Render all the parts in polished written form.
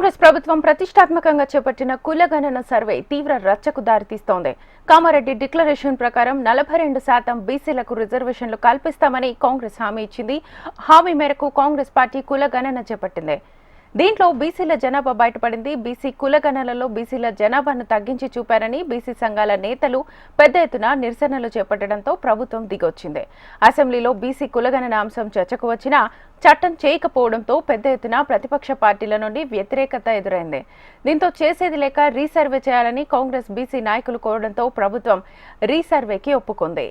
కాంగ్రెస్ ప్రభుత్వం ప్రతిష్టాత్మకంగా చేపట్టిన కులగణన సర్వే తీవ్ర రచ్చకు దారితీస్తోంది. కామారెడ్డి డిక్లరేషన్ ప్రకారం 42% బీసీలకు రిజర్వేషన్లు కల్పిస్తామని కాంగ్రెస్ హామీ ఇచ్చింది. హామీ మేరకు కాంగ్రెస్ పార్టీ కులగణన చేపట్టింది. దీంట్లో బీసీల జనాభా బయటపడింది. బీసీ కులగణనలో బీసీల జనాభాను తగ్గించి చూపారని బీసీ సంఘాల నేతలు పెద్ద ఎత్తున నిరసనలు చేపట్టడంతో ప్రభుత్వం దిగొచ్చింది. అసెంబ్లీలో బీసీ కులగణన అంశం చర్చకు వచ్చినా చట్టం చేయకపోవడంతో పెద్ద ఎత్తున ప్రతిపక్ష పార్టీల నుండి వ్యతిరేకత ఎదురైంది. దీంతో చేసేది లేక రీసర్వే చేయాలని కాంగ్రెస్ బీసీ నాయకులు కోరడంతో ప్రభుత్వం రీసర్వేకి ఒప్పుకుంది.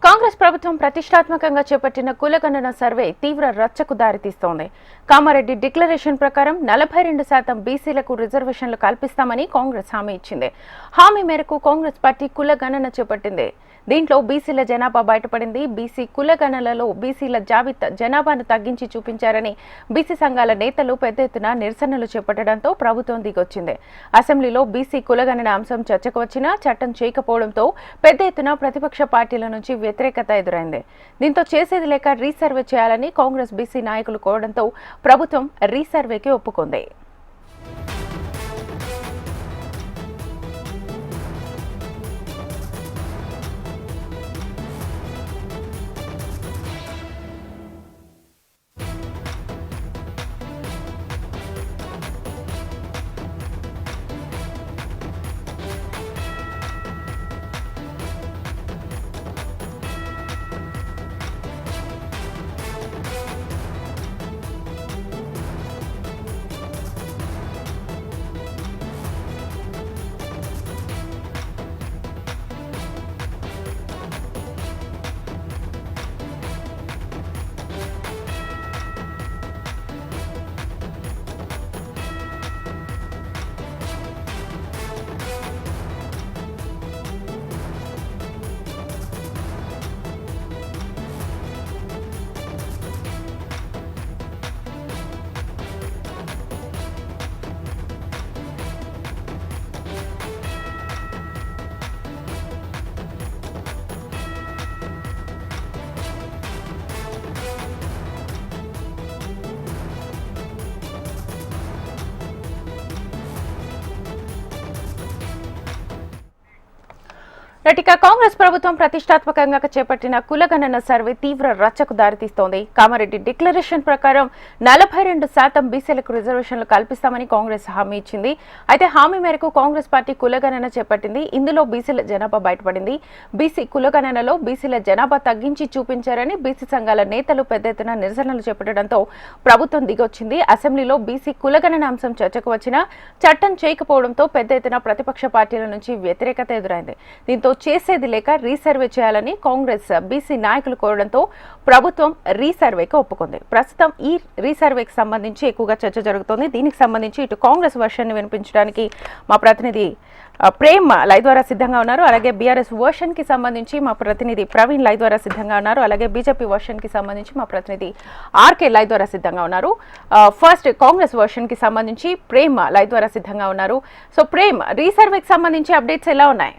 కాంగ్రెస్ ప్రభుత్వం ప్రతిష్టాత్మకంగా చేపట్టిన కులగణన సర్వే తీవ్ర రచ్చకు దారితీస్తోంది. కామారెడ్డి డిక్లరేషన్ ప్రకారం 42% బీసీలకు రిజర్వేషన్లు కల్పిస్తామని కాంగ్రెస్ హామీ ఇచ్చింది. హామీ మేరకు కాంగ్రెస్ పార్టీ కులగణన చేపట్టింది. దీంట్లో బీసీల జనాభా బయటపడింది. బీసీ కులగణనలో బీసీల జనాభాను తగ్గించి చూపించారని బీసీ సంఘాల నేతలు పెద్ద ఎత్తున నిరసనలు చేపట్టడంతో ప్రభుత్వం దిగొచ్చింది. అసెంబ్లీలో బీసీ కులగణన అంశం చర్చకు వచ్చినా చట్టం చేయకపోవడంతో పెద్ద ఎత్తున ప్రతిపక్ష పార్టీల నుంచి వ్యతిరేకత ఎదురైంది. దీంతో చేసేది లేక రీసర్వే చేయాలని కాంగ్రెస్ బీసీ నాయకులు కోరడంతో ప్రభుత్వం రీసర్వేకి ఒప్పుకుంది. ఇక కాంగ్రెస్ ప్రభుత్వం ప్రతిష్టాత్మకంగా చేపట్టిన కులగణన సర్వే తీవ్ర రచ్చకు దారితీస్తోంది. కామారెడ్డి డిక్లరేషన్ ప్రకారం 42% బీసీలకు రిజర్వేషన్లు కల్పిస్తామని కాంగ్రెస్ హామీ ఇచ్చింది. అయితే హామీ మేరకు కాంగ్రెస్ పార్టీ కులగణన చేపట్టింది. ఇందులో బీసీల జనాభా బయటపడింది. బీసీ కులగణనలో బీసీల జనాభా తగ్గించి చూపించారని బీసీ సంఘాల నేతలు పెద్ద ఎత్తున నిరసనలు చేపట్టడంతో ప్రభుత్వం దిగొచ్చింది. అసెంబ్లీలో బీసీ కులగణన అంశం చర్చకు వచ్చినా చట్టం చేయకపోవడంతో పెద్ద ఎత్తున ప్రతిపక్ష పార్టీల నుంచి వ్యతిరేకత ఎదురైంది. దీంతో చేసేది లేక రీసర్వే చేయాలని కాంగ్రెస్ బీసీ నాయకులు కోరడంతో ప్రభుత్వం రీసర్వేకి ఒప్పుకుంది. ప్రస్తుతం ఈ రీసర్వేకి సంబంధించి ఎక్కువగా చర్చ జరుగుతోంది. దీనికి సంబంధించి ఇటు కాంగ్రెస్ వర్షన్ ని వినిపించడానికి మా ప్రతినిధి ప్రేమ్ లైవ్ ద్వారా సిద్ధంగా ఉన్నారు. అలాగే బీఆర్ఎస్ వర్షన్ కి సంబంధించి మా ప్రతినిధి ప్రవీణ్ లైవ్ ద్వారా సిద్ధంగా ఉన్నారు. అలాగే బీజేపీ వర్షన్ కి సంబంధించి మా ప్రతినిధి ఆర్కే లైవ్ ద్వారా సిద్ధంగా ఉన్నారు. ఫస్ట్ కాంగ్రెస్ వర్షన్ కి సంబంధించి ప్రేమ్ లైవ్ ద్వారా సిద్ధంగా ఉన్నారు. సో ప్రేమ్, రీసర్వేకి సంబంధించి అప్డేట్స్ ఎలా ఉన్నాయి?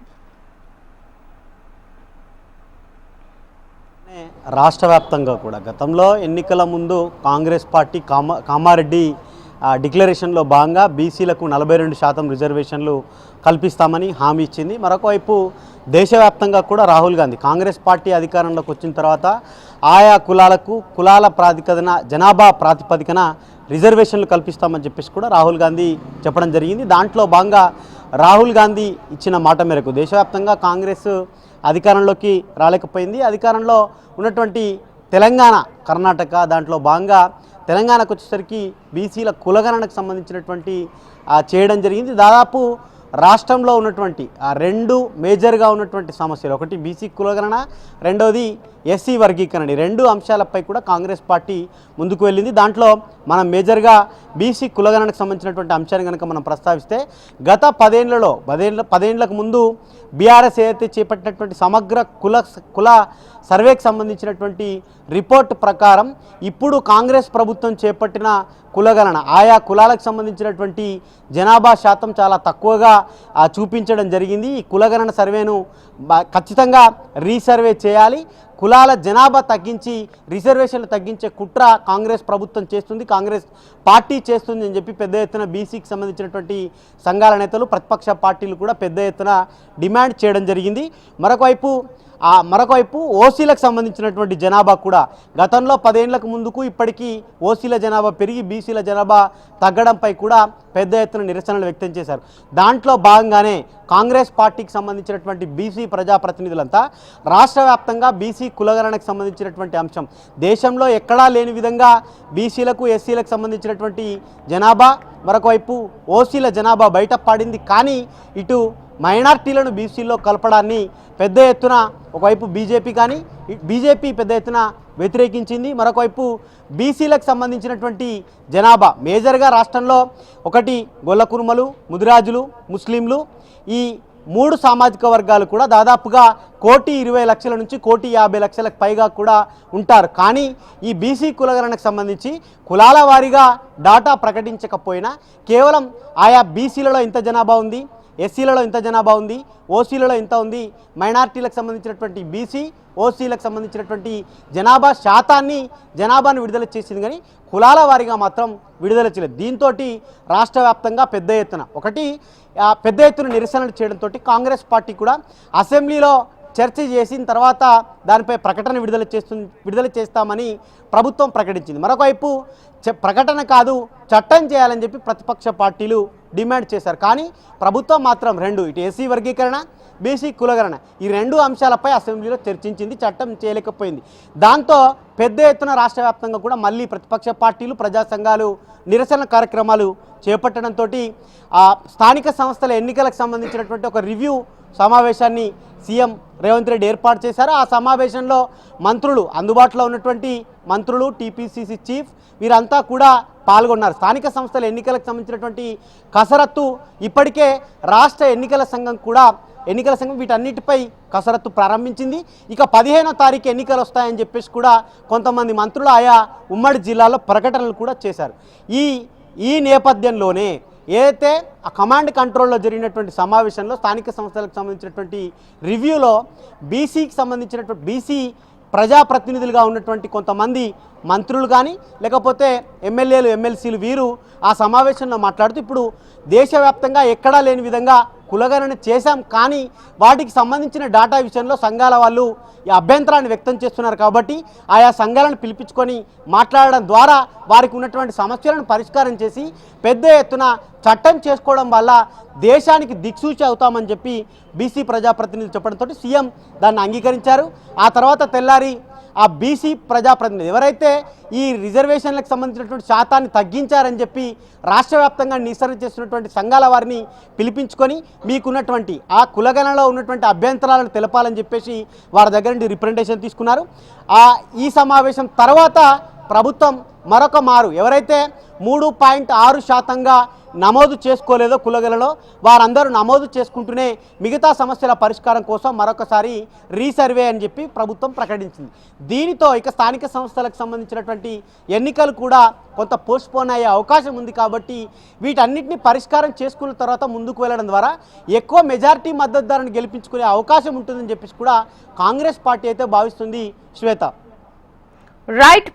రాష్ట్ర వ్యాప్తంగా కూడా గతంలో ఎన్నికల ముందు కాంగ్రెస్ పార్టీ కామారెడ్డి డిక్లరేషన్లో భాగంగా బీసీలకు 42% రిజర్వేషన్లు కల్పిస్తామని హామీ ఇచ్చింది. మరొకవైపు దేశవ్యాప్తంగా కూడా రాహుల్ గాంధీ కాంగ్రెస్ పార్టీ అధికారంలోకి వచ్చిన తర్వాత ఆయా కులాలకు కులాల ప్రాతిపదికన జనాభా ప్రాతిపదికన రిజర్వేషన్లు కల్పిస్తామని చెప్పేసి కూడా రాహుల్ గాంధీ చెప్పడం జరిగింది. దాంట్లో భాగంగా రాహుల్ గాంధీ ఇచ్చిన మాట మేరకు దేశవ్యాప్తంగా కాంగ్రెస్ అధికారంలోకి రాలేకపోయింది. అధికారంలో ఉన్నటువంటి తెలంగాణ, కర్ణాటక దాంట్లో భాగంగా తెలంగాణకు వచ్చేసరికి బీసీల కులగణనకు సంబంధించినటువంటి చేయడం జరిగింది. దాదాపు రాష్ట్రంలో ఉన్నటువంటి ఆ రెండు మేజర్గా ఉన్నటువంటి సమస్యలు, ఒకటి బీసీ కులగణన, రెండోది ఎస్సీ వర్గీకరణ, రెండు అంశాలపై కూడా కాంగ్రెస్ పార్టీ ముందుకు వెళ్ళింది. దాంట్లో మనం మేజర్గా బీసీ కులగణనకు సంబంధించినటువంటి అంశాన్ని కనుక మనం ప్రస్తావిస్తే గత పదేళ్లకు ముందు బీఆర్ఎస్ ఏదైతే చేపట్టినటువంటి సమగ్ర కుల సర్వేకి సంబంధించినటువంటి రిపోర్ట్ ప్రకారం ఇప్పుడు కాంగ్రెస్ ప్రభుత్వం చేపట్టిన కులగణన ఆయా కులాలకు సంబంధించినటువంటి జనాభా శాతం చాలా తక్కువగా చూపించడం జరిగింది. ఈ కులగణన సర్వేను ఖచ్చితంగా రీసర్వే చేయాలి, కులాల జనాభా తగ్గించి రిజర్వేషన్లు తగ్గించే కుట్ర కాంగ్రెస్ ప్రభుత్వం చేస్తుంది, కాంగ్రెస్ పార్టీ చేస్తుంది అని చెప్పి పెద్ద ఎత్తున బీసీకి సంబంధించినటువంటి సంఘాల నేతలు, ప్రతిపక్ష పార్టీలు కూడా పెద్ద ఎత్తున డిమాండ్ చేయడం జరిగింది. మరొకవైపు ఓసీలకు సంబంధించినటువంటి జనాభా కూడా గతంలో 10 ఏళ్లకు ముందుకు ఇప్పటికీ ఓసీల జనాభా పెరిగి బీసీల జనాభా తగ్గడంపై కూడా పెద్ద ఎత్తున నిరసనలు వ్యక్తం చేశారు. దాంట్లో భాగంగానే కాంగ్రెస్ పార్టీకి సంబంధించినటువంటి బీసీ ప్రజాప్రతినిధులంతా రాష్ట్ర వ్యాప్తంగా బీసీ కులగణనకు సంబంధించినటువంటి అంశం దేశంలో ఎక్కడా లేని విధంగా బీసీలకు ఎస్సీలకు సంబంధించినటువంటి జనాభా, మరొకవైపు ఓసీల జనాభా బయటపడింది. కానీ ఇటు మైనార్టీలను బీసీలో కలపడాన్ని పెద్ద ఎత్తున ఒకవైపు బీజేపీ పెద్ద ఎత్తున వ్యతిరేకించింది. మరొకవైపు బీసీలకు సంబంధించినటువంటి జనాభా మేజర్గా రాష్ట్రంలో ఒకటి గొల్ల కురుమలు, ముదిరాజులు, ముస్లింలు, ఈ 3 సామాజిక వర్గాలు కూడా దాదాపుగా 1,20,00,000 నుంచి 1,50,00,000 పైగా కూడా ఉంటారు. కానీ ఈ బీసీ కులగణనకు సంబంధించి కులాల వారీగా డాటా ప్రకటించకపోయినా కేవలం ఆయా బీసీలలో ఇంత జనాభా ఉంది, ఎస్సీలలో ఇంత జనాభా ఉంది, ఓసీలలో ఇంత ఉంది, మైనార్టీలకు సంబంధించినటువంటి బీసీ ఓసీలకు సంబంధించినటువంటి జనాభాను విడుదల చేసింది, కానీ కులాల వారీగా మాత్రం విడుదల చేయలేదు. దీంతో రాష్ట్ర వ్యాప్తంగా పెద్ద ఎత్తున నిరసనలు చేయడంతో కాంగ్రెస్ పార్టీ కూడా అసెంబ్లీలో చర్చ చేసిన తర్వాత దానిపై ప్రకటన విడుదల చేస్తామని ప్రభుత్వం ప్రకటించింది. మరొకవైపు ప్రకటన కాదు చట్టం చేయాలని చెప్పి ప్రతిపక్ష పార్టీలు డిమాండ్ చేశారు. కానీ ప్రభుత్వం మాత్రం ఇటు ఎస్సీ వర్గీకరణ, బీసీ కులగణన ఈ 2 అంశాలపై అసెంబ్లీలో చర్చించింది, చట్టం చేయలేకపోయింది. దాంతో పెద్ద ఎత్తున రాష్ట్ర వ్యాప్తంగా కూడా మళ్ళీ ప్రతిపక్ష పార్టీలు, ప్రజా సంఘాలు నిరసన కార్యక్రమాలు చేపట్టడంతో స్థానిక సంస్థల ఎన్నికలకు సంబంధించినటువంటి ఒక రివ్యూ సమావేశాన్ని సీఎం రేవంత్ రెడ్డి ఏర్పాటు చేశారు. ఆ సమావేశంలో అందుబాటులో ఉన్నటువంటి మంత్రులు, టీపీసీసీ చీఫ్ వీరంతా కూడా పాల్గొన్నారు. స్థానిక సంస్థల ఎన్నికలకు సంబంధించినటువంటి కసరత్తు ఇప్పటికే రాష్ట్ర ఎన్నికల సంఘం వీటన్నిటిపై కసరత్తు ప్రారంభించింది. ఇక 15వ తారీఖు ఎన్నికలు వస్తాయని చెప్పేసి కూడా కొంతమంది మంత్రులు ఆయా ఉమ్మడి జిల్లాలో ప్రకటనలు కూడా చేశారు. ఈ నేపథ్యంలోనే ఏదైతే ఆ కమాండ్ కంట్రోల్లో జరిగినటువంటి సమావేశంలో స్థానిక సంస్థలకు సంబంధించినటువంటి రివ్యూలో బీసీ ప్రజాప్రతినిధులుగా ఉన్నటువంటి కొంతమంది మంత్రులు కానీ లేకపోతే ఎమ్మెల్యేలు, ఎమ్మెల్సీలు వీరు ఆ సమావేశంలో మాట్లాడుతూ ఇప్పుడు దేశవ్యాప్తంగా ఎక్కడా లేని విధంగా కులగణన చేశాం, కానీ వాటికి సంబంధించిన డాటా విషయంలో సంఘాల వాళ్ళు ఈ అభ్యంతరాన్ని వ్యక్తం చేస్తున్నారు. కాబట్టి ఆయా సంఘాలను పిలిపించుకొని మాట్లాడడం ద్వారా వారికి ఉన్నటువంటి సమస్యలను పరిష్కారం చేసి పెద్ద ఎత్తున చట్టం చేసుకోవడం వల్ల దేశానికి దిక్సూచి అవుతామని చెప్పి బీసీ ప్రజాప్రతినిధులు చెప్పడంతో సీఎం దాన్ని అంగీకరించారు. ఆ తర్వాత తెల్లారి ఆ బీసీ ప్రజాప్రతినిధి ఎవరైతే ఈ రిజర్వేషన్లకు సంబంధించినటువంటి శాతాన్ని తగ్గించారని చెప్పి రాష్ట్ర వ్యాప్తంగా నిరసన చేస్తున్నటువంటి సంఘాల వారిని పిలిపించుకొని మీకున్నటువంటి ఆ కులగణనలో ఉన్నటువంటి అభ్యంతరాలను తెలపాలని చెప్పేసి వారి దగ్గర నుండి రిప్రజెంటేషన్ తీసుకున్నారు. ఈ సమావేశం తర్వాత ప్రభుత్వం మరొక మారు ఎవరైతే 3.6% నమోదు చేసుకోలేదో కులగణనలో వారందరూ నమోదు చేసుకుంటూనే మిగతా సమస్యల పరిష్కారం కోసం మరొకసారి రీసర్వే అని చెప్పి ప్రభుత్వం ప్రకటించింది. దీనితో ఇక స్థానిక సంస్థలకు సంబంధించినటువంటి ఎన్నికలు కూడా కొంత పోస్ట్పోన్ అయ్యే అవకాశం ఉంది. కాబట్టి వీటన్నిటిని పరిష్కారం చేసుకున్న తర్వాత ముందుకు వెళ్ళడం ద్వారా ఎక్కువ మెజారిటీ మద్దతుదారుని గెలిపించుకునే అవకాశం ఉంటుందని చెప్పేసి కూడా కాంగ్రెస్ పార్టీ అయితే భావిస్తుంది. శ్వేత, రైట్.